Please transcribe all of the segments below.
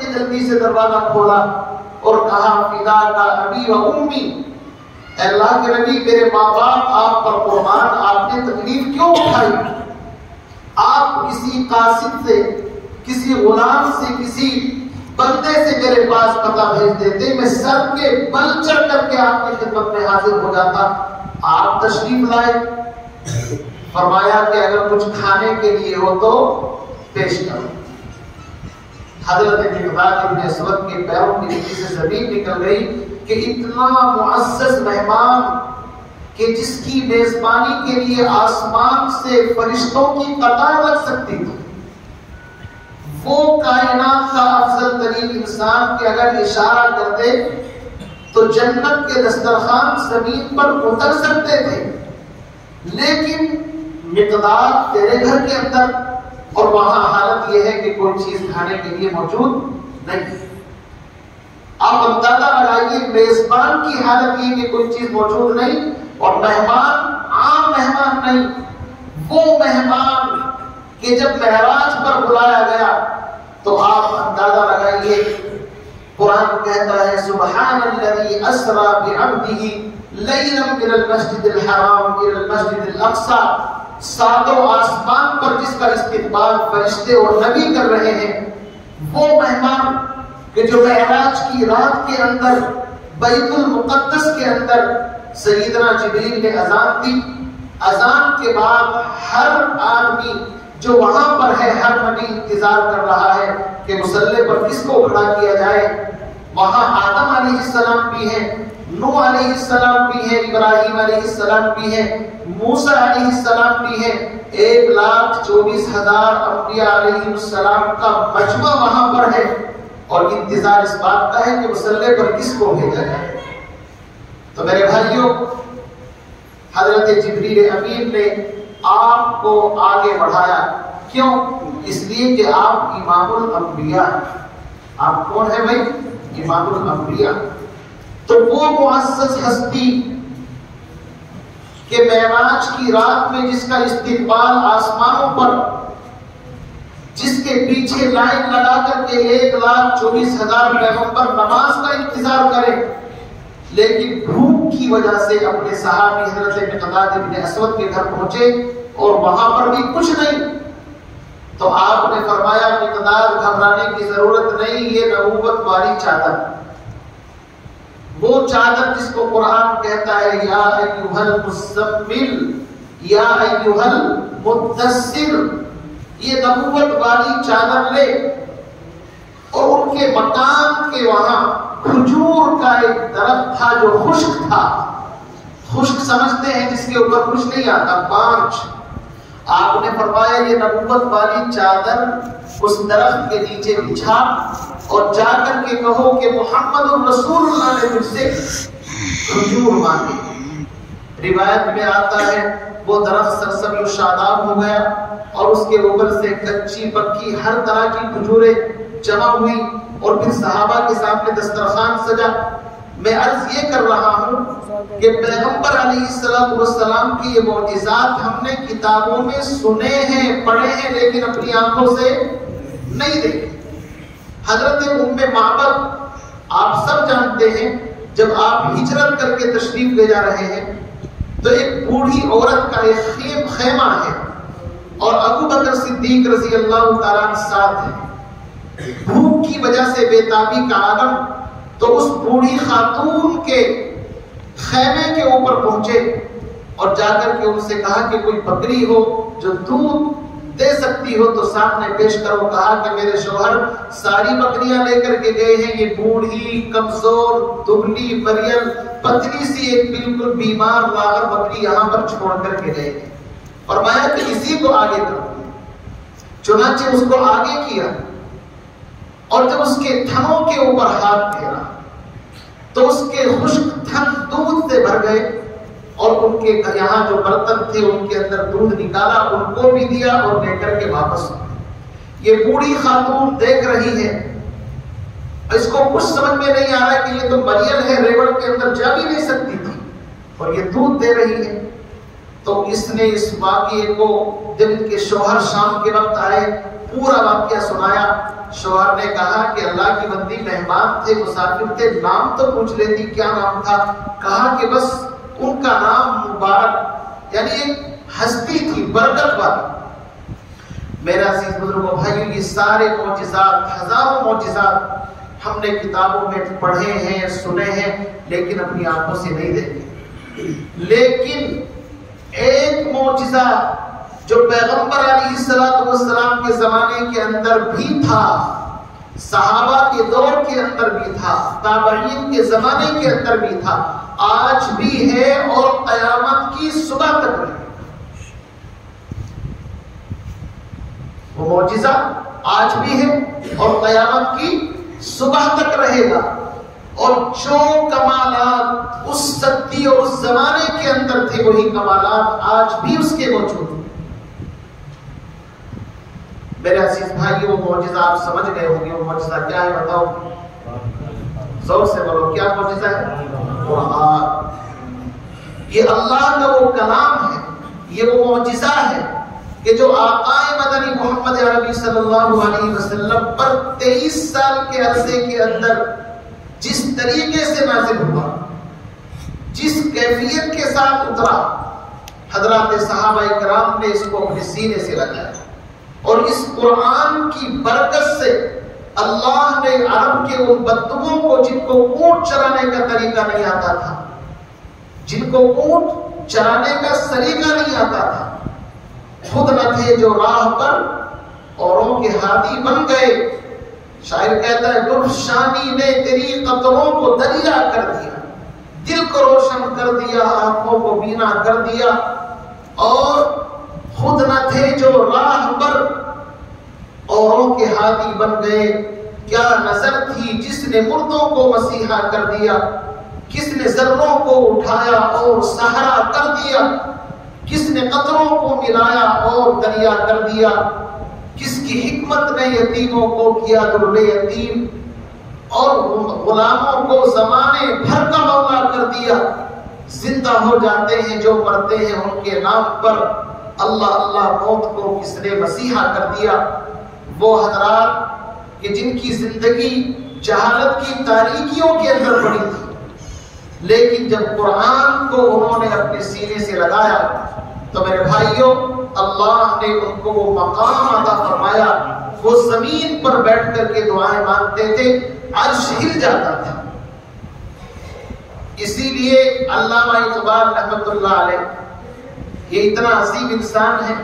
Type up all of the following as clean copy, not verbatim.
کے جلدی سے دروازہ کھولا اور کہا فدا کا ابی و امی، اے اللہ کے نبی میرے ماں باپ آپ پر قربان، آپ نے تکلیف کیوں اٹھائی؟ آپ کسی قاصد سے، کسی غلام سے، کسی بندے سے میرے پاس پتہ بھیج دیتے، میں سر کے بل چڑھ کر کے آپ کی خدمت میں حاضر ہو جاتا۔ آپ تشریف لائے، فرمایا کہ اگر کچھ کھانے کے لیے ہو تو پیش کرو۔ حضرت مقداد ابن اسود کے پیروں کے نیچے سے زمین نکل گئی کہ اتنا معزز مہمان کہ جس کی میزبانی کے لیے آسمان سے فرشتوں کی قطار لگ سکتی تھی، وہ کائنات کا افضل ترین انسان کہ اگر اشارہ کر دے تو جنت کے دسترخوان زمین پر اتر سکتے تھے، لیکن مقداد تیرے گھر کے اندر اور وہاں حالت یہ ہے کہ کوئی چیز کھانے کے لیے موجود نہیں۔ آپ اندازہ لگائیے میزبان کی حالت یہ کہ کوئی چیز موجود نہیں، اور مہمان عام مہمان نہیں، وہ مہمان کہ جب معراج پر بلایا گیا تو آپ اندازہ لگائیے، قرآن کہتا ہے سبحان الذی اسری بعبدہ لیلا من المسجد الحرام الى المسجد الاقصی، ساتوں آسمان پر جس کا استقبال فرشتے اور نبی کر رہے ہیں، وہ مہمان کہ جو معراج کی رات کے اندر بیت المقدس کے اندر سیدنا جبریل نے اذان دی، اذان کے بعد ہر آدمی جو وہاں پر ہے، ہر نبی انتظار کر رہا ہے کہ مصلی پر کس کو کھڑا کیا جائے۔ وہاں آدم علیہ السلام بھی ہیں، نوح علیہ السلام بھی ہیں، ابراہیم علیہ السلام بھی ہیں، موسیٰ علیہ السلام بھی ہیں، 1,24,000 انبیاء علیہ السلام کا مجمع وہاں پر ہے، اور انتظار اس بات کا ہے کہ مصلی پر کس کو بھیجا جائے۔ تو میرے بھائیوں، حضرت جبریل امین نے آپ کو آگے بڑھایا، کیوں؟ اس لیے کہ آپ امام الانبیاء ہیں۔ آپ کون ہیں بھائی؟ امام الانبیاء۔ تو وہ معزز ہستی کہ معراج کی رات میں جس کا استقبال آسمانوں پر، جس کے پیچھے لائن لگا کر کے 1,24,000 پیغمبر نماز کا انتظار کریں، لیکن بھوک کی وجہ سے اپنے صحابی حضرت مقداد ابن اسود کے گھر پہنچے اور وہاں پر بھی کچھ نہیں، تو آپ نے فرمایا مقداد گھبرانے کی ضرورت نہیں، یہ نبوت والی چادر، وہ چادر جس کو قرآن کہتا ہے یا ایھا المزمل یا ایھا المدثر، یہ نبوت والی چادر لے، اور ان کے مکان کے وہاں کھجور کا ایک درخت تھا جو خشک تھا، خشک سمجھتے ہیں جس کے اوپر کچھ نہیں آتا، پانچ۔ آپ نے فرمایا یہ نبوت والی چادر اس درخت کے نیچے بچھا اور جا کر کے کہو کہ محمد الرسول اللہ نے مجھ سے کھجور مانگی۔ روایت میں آتا ہے وہ درخت سرسبز و شاداب ہو گیا اور اس کے اوپر سے کچی پکی ہر طرح کی کھجوریں جمع ہوئی، اور پھر صحابہ کے سامنے دسترخوان سجا۔ میں عرض یہ کر رہا ہوں کہ پیغمبر علیہ السلام کی یہ معجزات ہم نے کتابوں میں سنے ہیں، پڑھے ہیں، لیکن اپنی آنکھوں سے نہیں دیکھے۔ حضرت ام معبد آپ سب جانتے ہیں، جب آپ ہجرت کر کے تشریف لے جا رہے ہیں تو ایک بوڑھی عورت کا ایک خیمہ ہے، اور ابو بکر صدیق رضی اللہ تعالیٰ عنہ ساتھ ہیں۔ بھوک کی وجہ سے بے تابی کا عالم، تو اس بوڑھی خاتون کے خیمے کے اوپر پہنچے اور جا کر کے ان سے کہا کہ کوئی بکری ہو جو دودھ دے سکتی ہو تو سامنے پیش کرو۔ کہا کہ میرے شوہر ساری بکریاں لے کر کے گئے ہیں، یہ بوڑھی کمزور دبلی مریل پتلی سی ایک بالکل بیمار لاغر بکری یہاں پر چھوڑ کر کے گئے ہیں۔ فرمایا کہ اسی کو آگے کرو۔ چنانچہ اس کو آگے کیا، اور جب اس کے تھنوں کے اوپر ہاتھ پھیرا تو اس کے خشک تھن دودھ سے بھر گئے، اور ان کے یہاں جو برتن تھے ان کے اندر دودھ نکالا، ان کو بھی دیا اور لے کر کے واپس۔ یہ بوڑھی خاتون دیکھ رہی ہے، اس کو کچھ سمجھ میں نہیں آ رہا ہے کہ یہ تو مریل ہے، ریوڑ کے اندر جا بھی نہیں سکتی تھی، اور یہ دودھ دے رہی ہے۔ تو اس نے اس واقعے کو جب ان کے شوہر شام کے وقت آئے، پورا واقعہ سنایا۔ شوہر نے کہا کہ اللہ کی بندی مہمان تھے، مسافر تھے، نام تو پوچھ لیتی، کیا نام تھا؟ کہا کہ بس ان کا نام مبارک، یعنی ایک ہستی تھی برکت والی۔ میرے عزیز بزرگوں بھائیوں، یہ سارے معجزات، ہزاروں معجزات ہم نے کتابوں میں پڑھے ہیں، سنے ہیں، لیکن اپنی آنکھوں سے نہیں دیکھے۔ لیکن ایک معجزہ جو پیغمبر علیہ السلام کے زمانے کے اندر بھی تھا، صحابہ کے دور کے اندر بھی تھا، تابعین کے زمانے کے اندر بھی تھا، آج بھی ہے اور قیامت کی صبح تک رہے۔ وہ معجزہ آج بھی ہے اور قیامت کی صبح تک رہے گا، اور جو کمالات اس صدی اور اس زمانے کے اندر تھے وہی کمالات آج بھی اس کے موجود ہیں۔ میرے عزیز بھائی، وہ معجزہ آپ سمجھ گئے ہوں گے، وہ معجزہ کیا ہے بتاؤ؟ زور سے بولو، کیا معجزہ ہے؟ قرآن۔ یہ اللہ کا وہ کلام ہے، یہ وہ معجزہ ہے کہ جو آقا مدنی محمد عربی صلی اللہ علیہ وسلم پر 23 سال کے عرصے کے اندر جس طریقے سے نازل ہوا، جس کیفیت کے ساتھ اترا، حضرات صحابہ کرام نے اس کو اپنے سینے سے لگایا، اور اس قرآن کی برکت سے اللہ نے عرب کے ان بدوؤں کو، جن کو اونٹ چرانے کا طریقہ نہیں آتا تھا، جن کو اونٹ چرانے کا سلیقہ نہیں آتا تھا، خود نہ تھے جو راہ پر اوروں کے ہاتھی بن گئے۔ شاعر کہتا ہے گلشانی نے تیری قطروں کو دریا کر دیا، دل کو روشن کر دیا، آنکھوں کو بینا کر دیا، اور خود نہ تھے جو راہ پر اوروں کے ہاتھی بن گئے۔ کیا نظر تھی جس نے مردوں کو مسیحا کر دیا، کس نے ذروں کو اٹھایا اور سہرا کر دیا، کس نے قطروں کو ملایا اور دریا کر دیا، کس کی حکمت نے یتیموں کو کیا در یتیم، اور غلاموں کو زمانے بھر کا مولا کر دیا۔ زندہ ہو جاتے ہیں جو مرتے ہیں ان کے نام پر، اللہ اللہ موت کو کس نے مسیحا کر دیا۔ وہ حضرات کہ جن کی زندگی جہالت کی تاریکیوں کے اندر پڑی تھی، لیکن جب قرآن کو انہوں نے اپنے سینے سے لگایا تو میرے بھائیوں، اللہ نے ان کو وہ مقام عطا فرمایا، وہ زمین پر بیٹھ کر کے دعائیں مانگتے تھے، عرش ہل جاتا تھا۔ اسی لیے علامہ اقبال رحمۃ اللہ علیہ یہ اتنا عظیم انسان ہے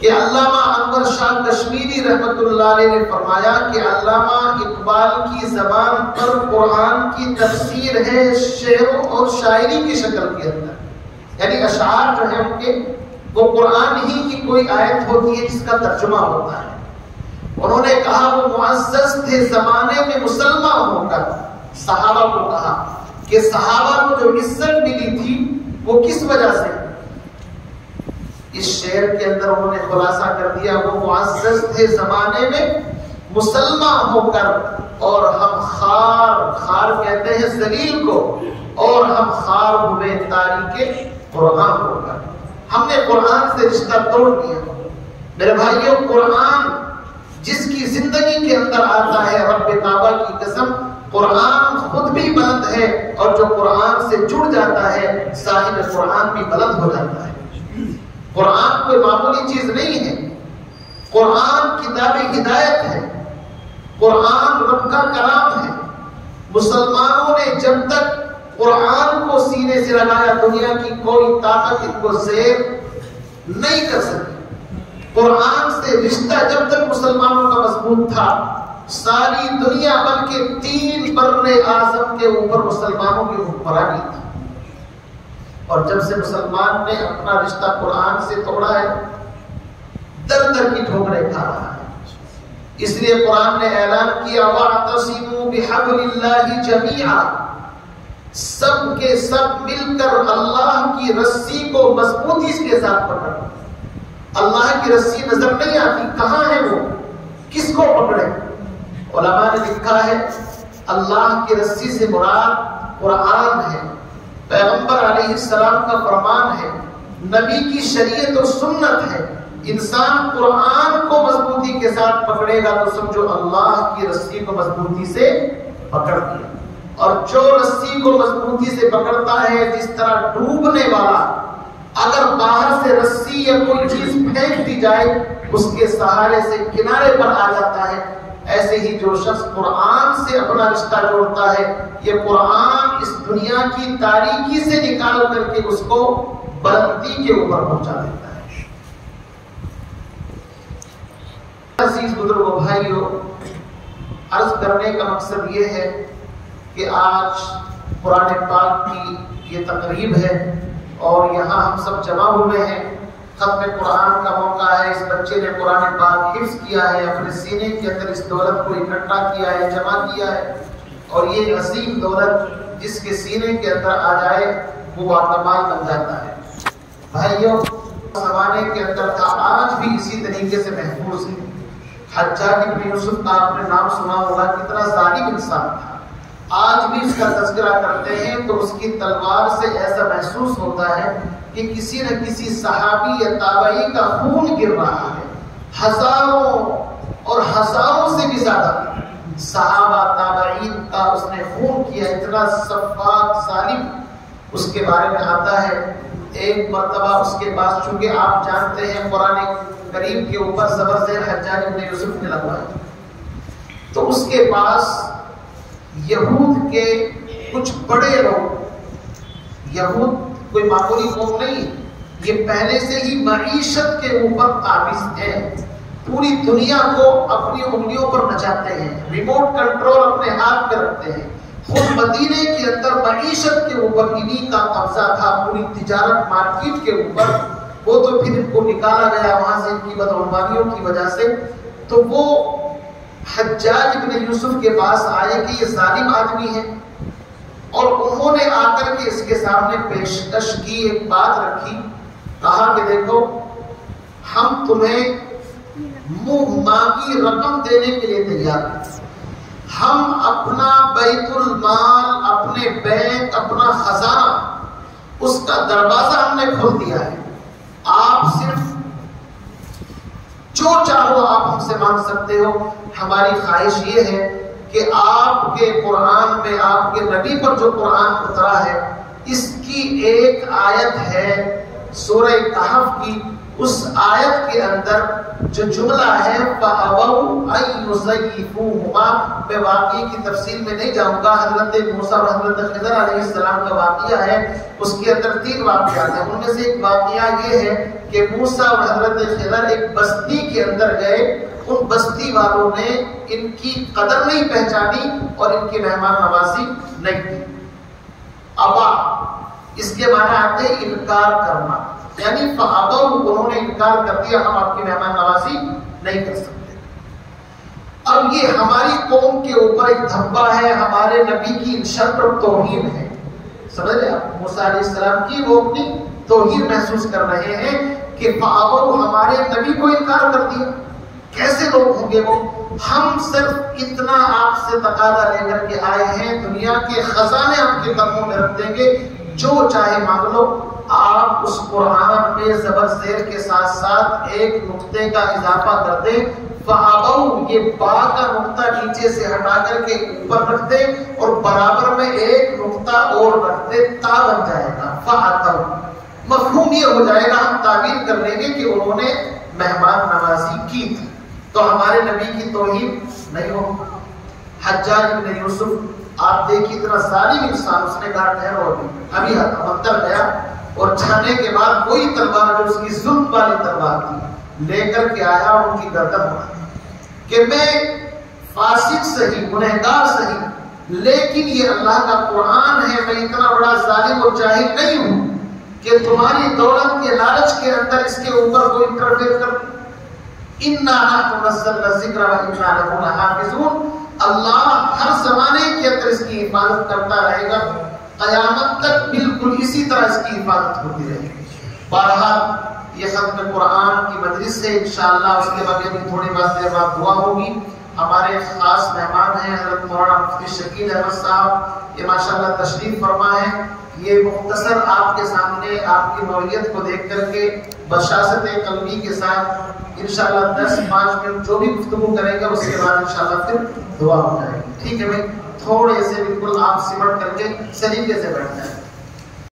کہ علامہ انور شاہ کشمیری رحمۃ اللہ علیہ نے فرمایا کہ علامہ اقبال کی زبان پر قرآن کی تفسیر ہے شعروں اور شاعری کی شکل کے اندر، یعنی اشعار جو ہیں ان کے وہ قرآن ہی کی کوئی آیت ہوتی ہے جس کا ترجمہ ہوتا ہے۔ انہوں نے کہا وہ معزز تھے زمانے میں مسلمان ہو کر، صحابہ کو کہا کہ صحابہ کو جو عزت ملی تھی وہ کس وجہ سے؟ اس شعر کے اندر انہوں نے خلاصہ کر دیا، وہ معزز تھے زمانے میں مسلمان ہو کر، اور ہم خار کہتے ہیں ذلیل کو، اور ہم خار ہوئے تاریخ قرآن ہو کر۔ ہم نے قرآن سے رشتہ توڑ دیا۔ میرے بھائیوں، قرآن جس کی زندگی کے اندر آتا ہے، رب کعبہ کی قسم، قرآن خود بھی بلند ہے، اور جو قرآن سے جڑ جاتا ہے صاحب قرآن بھی بلند ہو جاتا ہے۔ قرآن کوئی معمولی چیز نہیں ہے، قرآن کتاب ہدایت ہے، قرآن رب کا کلام ہے۔ مسلمانوں نے جب تک قرآن کو سینے سے لگایا، دنیا کی کوئی طاقت ان کو زیر نہیں کر سکی۔ قرآن سے رشتہ جب تک مسلمانوں کا مضبوط تھا، ساری دنیا بلکہ 3 بر اعظم کے اوپر مسلمانوں کی حکمرانی تھی، اور جب سے مسلمان نے اپنا رشتہ قرآن سے توڑا ہے، در در کی ٹھوکریں کھا رہا ہے۔ اس لیے قرآن نے اعلان کیا وَاعْتَصِمُوا بِحَبْلِ اللَّهِ جَمِيعًا، سب کے سب مل کر اللہ کی رسی کو مضبوطی کے ساتھ پکڑو۔ اللہ کی رسی نظر نہیں آتی، کہاں ہے وہ، کس کو پکڑے؟ علماء نے لکھا ہے اللہ کی رسی سے مراد قرآن ہے، پیغمبر علیہ السلام کا فرمان ہے، نبی کی شریعت و سنت ہے، انسان قرآن کو مضبوطی کے ساتھ پکڑے گا تو سمجھو اللہ کی رسی کو مضبوطی سے پکڑ دیا. اور جو رسی کو مضبوطی سے پکڑتا ہے، جس طرح ڈوبنے والا اگر باہر سے رسی یا کوئی چیز پھینک دی جائے اس کے سہارے سے کنارے پر آ جاتا ہے، ایسے ہی جو شخص قرآن سے اپنا رشتہ جوڑتا ہے، یہ قرآن اس دنیا کی تاریکی سے نکال کر کے اس کو بلندی کے اوپر پہنچا دیتا ہے. عزیز بزرگوں بھائیوں، عرض کرنے کا مقصد یہ ہے کہ آج قرآن پاک کی یہ تقریب ہے اور یہاں ہم سب جمع ہوئے ہیں. ختم قرآن کا موقع ہے. اس بچے نے قرآن پاک حفظ کیا ہے، اپنے سینے کے اندر اس دولت کو اکٹھا کیا ہے، جمع کیا ہے، اور یہ عظیم دولت جس کے سینے کے اندر آ جائے وہ باکمال بن جاتا ہے. بھائیوں، زمانے کے اندر تھا، آج بھی اسی طریقے سے محفوظ ہے. حجاج بن یوسف کا آپ نے نام سنا ہوگا، کتنا ظالم انسان تھا. آج بھی اس کا تذکرہ کرتے ہیں تو اس کی تلوار سے ایسا محسوس ہوتا ہے کہ کسی نہ کسی صحابی یا تابعی کا خون گر رہا ہے. ہزاروں اور ہزاروں سے بھی زیادہ صحابہ تابعین کا اس نے خون کیا. اتنا سفاک ظالم اس کے بارے میں آتا ہے. ایک مرتبہ اس کے پاس، چونکہ آپ جانتے ہیں قرآن کریم کے اوپر زبر زیر حجاج بن یوسف نے لگوایا، تو اس کے پاس یہود کے کچھ بڑے لوگ، یہود کوئی معمولی قوم نہیں، یہ پہلے سے ہی معیشت کے اوپر قابض ہے، پوری دنیا کو اپنی انگلیوں پر نچاتے ہیں، ریموٹ کنٹرول اپنے ہاتھ میں رکھتے ہیں. خود مدینے کے اندر معیشت کے اوپر انہی کا قبضہ تھا، پوری تجارت مارکیٹ کے اوپر. وہ تو پھر ان کو نکالا گیا وہاں سے ان کی بدعنوانیوں کی وجہ سے. تو وہ حجاج بن یوسف کے پاس آئے کہ یہ ظالم آدمی ہے، اور انہوں نے آ کر کے اس کے سامنے پیشکش کی، ایک بات رکھی. کہا کہ دیکھو، ہم تمہیں منہ مانگی رقم دینے کے لیے تیار ہیں. ہم اپنا بیت المال، اپنے بینک، اپنا خزانہ، اس کا دروازہ ہم نے کھول دیا ہے. آپ صرف جو چاہو آپ ہم سے مانگ سکتے ہو. ہماری خواہش یہ ہے کہ آپ کے قرآن میں، آپ کے نبی پر جو قرآن اترا ہے، اس کی ایک آیت ہے سورہ کہف کی. اس آیت کے اندر جو جملہ ہے فَأَبَوْا أَن يُزَيِّفُوهُمَا، میں واقعے کی تفصیل میں نہیں جاؤں گا. حضرت موسیٰ اور حضرت خضر علیہ السلام کا واقعہ ہے. اس کے اندر 3 واقعات ہیں. ان میں سے ایک واقعہ یہ ہے کہ موسیٰ اور حضرت خضر ایک بستی کے اندر گئے. ان بستی والوں نے ان کی قدر نہیں پہچانی اور ان کی مہمان نوازی نہیں کی. ابا اس کے معنی آتے ہیں انکار کرنا، یعنی فَأَبَوْا، انہوں نے انکار کر دیا، ہم آپ کی مہمان نوازی نہیں کر سکتے. اب یہ ہماری قوم کے اوپر ایک دھبا ہے، ہمارے نبی کی انشاء اور توہین ہے. سمجھ رہے آپ؟ موسیٰ علیہ السلام کی وہ اپنی توہین محسوس کر رہے ہیں کہ فَأَبَوْا، ہمارے نبی کو انکار کر دیا. کیسے لوگ ہوں گے وہ؟ ہم صرف اتنا آپ سے تقاضا لے کر کے آئے ہیں، دنیا کے خزانے آپ کے قدموں میں رکھ دیں گے، جو چاہے مانگ لو. آپ اس قرآن میں زبر زیر کے ساتھ ساتھ ایک نقطے کا اضافہ کر دیں. فَأَبَوْا، یہ با کا نقطہ نیچے سے ہٹا کر کے اوپر رکھ دیں اور برابر میں ایک نقطہ اور رکھ دیں، تا بن جائے گا. فَأَتَوْا، مفہوم یہ ہو جائے گا، ہم تعبیر کر لیں گے کہ انہوں نے مہمان نوازی کی تھی. تو ہمارے نبی کی توہین نہیں ہو. حجاج بن یوسف آپ دیکھیے اتنا ظالم انسان، اس نے کہا ٹھہرو ابھی اندر گیا اور جانے کے بعد وہی تلوار جو اس کی ظلم والی تلوار تھی لے کر کے آیا اور ان کی گردن اڑائی کہ میں فاسق صحیح، گنہگار صحیح، لیکن یہ اللہ کا قرآن ہے. میں اتنا بڑا ظالم اور جاہل نہیں ہوں کہ تمہاری دولت کے لالچ کے اندر اس کے اوپر کوئی انٹرفیئر کر. اِنَّا نَحْنُ نَزَّلْنَا الذِّكْرَ وَإِنَّا لَهُ لَحَافِظُونَ. اللہ ہر زمانے کے اندر اس کی حفاظت کرتا رہے گا، قیامت تک بالکل اسی طرح اس کی حفاظت ہوتی رہے گی. بہرحال یہ ختم قرآن کی مجلس سے انشاءاللہ اس کے بعد بھی تھوڑی بات دیر بعد دعا ہوگی. ہمارے خاص مہمان ہیں حضرت مولانا مفتی شکیل احمد صاحب، یہ ماشاءاللہ تشریف فرما ہے. یہ مختصر آپ کے سامنے آپ کی نوعیت کو دیکھ کر کے بشاشت قلبی کے ساتھ انشاءاللہ 10-5 منٹ جو بھی گفتگو کریں گے اس کے بعد انشاءاللہ پھر دعا ہو جائے گی. ٹھیک ہے بھائی؟ تھوڑے سے بالکل آپ سمٹ کر کے سلیقے سے بیٹھ جائیں.